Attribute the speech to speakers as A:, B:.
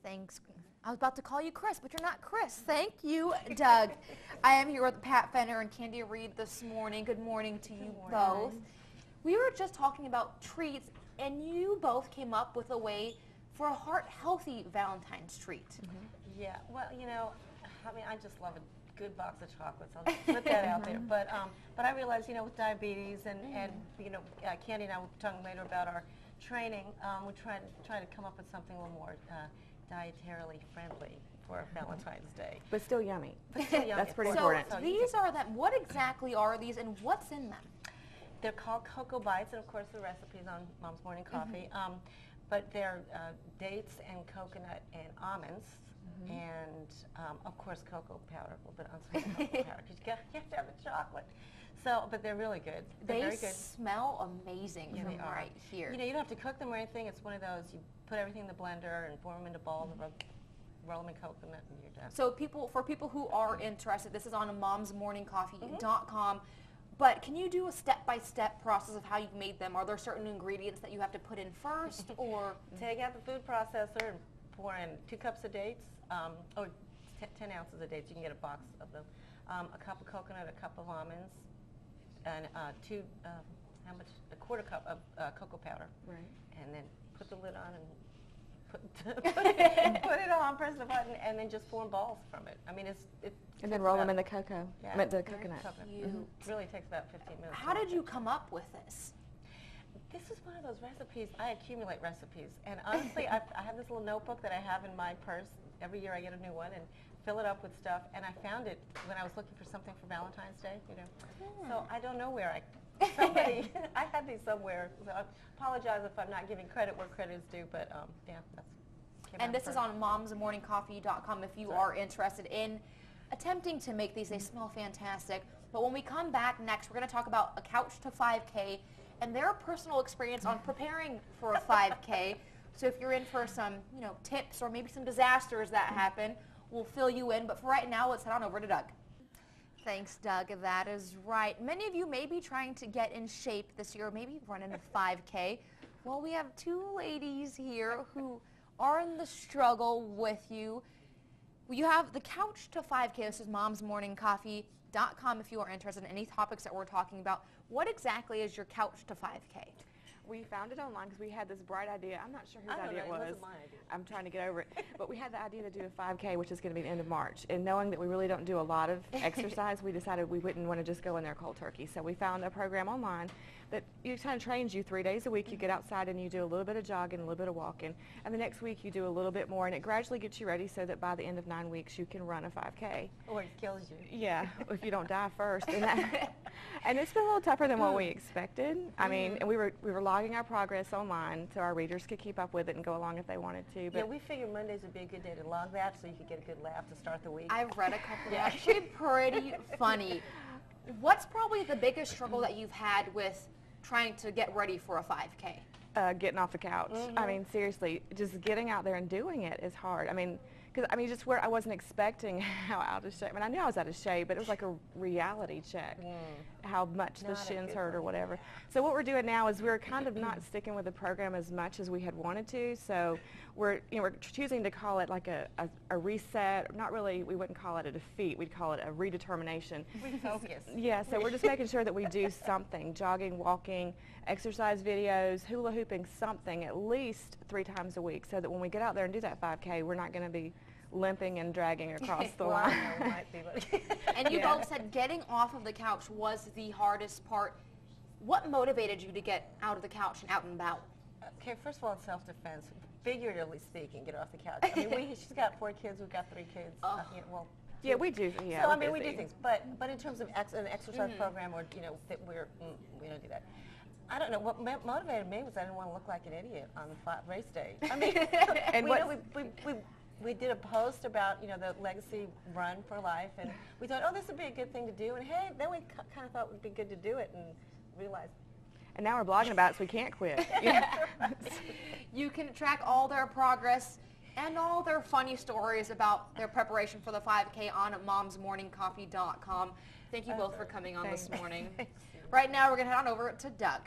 A: Thanks. I was about to call you Chris, but you're not Chris. Thank you, Doug. I am here with Pat Fenner and Candy Reed this morning. Good morning to you both. We were just talking about treats, and you both came up with a way for a heart-healthy Valentine's treat.
B: Yeah, well, you know, I mean, I just love a good box of chocolates. I'll just put that out there. But I realize, you know, with diabetes and you know, Candy and I were talking later about our training. We're trying to come up with something a little more dietarily friendly for Valentine's Day.
C: But still yummy.
B: But still yummy.
C: That's pretty
A: So
C: important.
A: these are them. What exactly are these, and what's in them?
B: They're called Cocoa Bites, and of course the recipe's on Mom's Morning Coffee. But they're dates and coconut and almonds, and of course cocoa powder, a little bit unsweetened cocoa powder, because you have to have the chocolate. So, but they're really good. They're very good.
A: Smell amazing from right here.
B: You know, you don't have to cook them or anything. It's one of those, you put everything in the blender and form them into balls, roll them in coconut, and you're done.
A: So for people who are interested, this is on momsmorningcoffee.com. But can you do a step-by-step process of how you've made them? Are there certain ingredients that you have to put in first, or?
B: Take out the food processor and pour in 2 cups of dates, or 10 ounces of dates. You can get a box of them. A cup of coconut, a cup of almonds, and a quarter cup of cocoa powder. Right. And then put the lid on and put it on, press the button, and then just form balls from it. I mean,
C: and then roll them in the cocoa.
B: Yeah,
C: the coconut.
B: It really takes about 15 minutes.
A: How did you come up with this?
B: This is one of those recipes. I accumulate recipes, and honestly, I have this little notebook that I have in my purse. Every year I get a new one and fill it up with stuff. And I found it when I was looking for something for Valentine's Day. You know, so I don't know where I had these somewhere. So I apologize if I'm not giving credit where credit is due, but yeah, that's.
A: And this is on momsmorningcoffee.com if you are interested in attempting to make these. They smell fantastic. But when we come back next, we're going to talk about a couch to 5K and their personal experience on preparing for a 5K. So if you're in for some, you know, tips or maybe some disasters that happen, we'll fill you in. But for right now, let's head on over to Doug. Thanks, Doug. That is right. Many of you may be trying to get in shape this year, maybe running a 5K. Well, we have 2 ladies here who are in the struggle with you. You have the couch to 5K. This is momsmorningcoffee.com if you are interested in any topics that we're talking about. What exactly is your couch to 5K?
C: We found it online because we had this bright idea. I'm not sure whose idea it was.
B: It wasn't my idea.
C: I'm trying to get over it. But we had the idea to do a 5K, which is going to be the end of March. And knowing that we really don't do a lot of exercise, we decided we wouldn't want to just go in there cold turkey. So we found a program online that kind of trains you 3 days a week. You get outside and you do a little bit of jogging, a little bit of walking. And the next week you do a little bit more. And it gradually gets you ready so that by the end of 9 weeks you can run a 5K.
B: Or it kills you.
C: Yeah, if you don't die first. And it's been a little tougher than what we expected. I mean, and we were logging our progress online so our readers could keep up with it and go along if they wanted to. But
B: yeah, we figured Mondays would be a good day to log that so you could get a good laugh to start the week.
A: I've read a couple. They're actually pretty funny. What's probably the biggest struggle that you've had with trying to get ready for a 5K?
C: Getting off the couch. I mean, seriously, just getting out there and doing it is hard. I mean, just where I wasn't expecting how out of shape. I mean, I knew I was out of shape, but it was like a reality check, how much the shins hurt or whatever. So what we're doing now is we're kind of not sticking with the program as much as we had wanted to. So we're choosing to call it like a reset. Not really, we wouldn't call it a defeat. We'd call it a redetermination.
B: Refocus.
C: Yeah, so we're just making sure that we do something, jogging, walking, exercise videos, hula hooping, something at least 3 times a week so that when we get out there and do that 5K, we're not going to be limping and dragging across the line.
A: And you both said getting off of the couch was the hardest part. What motivated you to get out of the couch and out and about?
B: Okay, first of all, it's self-defense. Figuratively speaking, get off the couch. I mean, she's got 4 kids. We've got 3 kids. You know, well,
C: yeah, we do. Yeah,
B: so I mean, we do things, but in terms of an exercise program, or you know, that we don't do that. I don't know. What motivated me was I didn't want to look like an idiot on race day. I mean, and we did a post about, you know, the legacy run for life, and we thought, oh, this would be a good thing to do, and hey, then we kind of thought it would be good to do it, and realized.
C: And now we're blogging about it, so we can't quit.
A: You can track all their progress and all their funny stories about their preparation for the 5K on momsmorningcoffee.com. Thank you both for coming on this morning. Right now, we're going to head on over to Doug.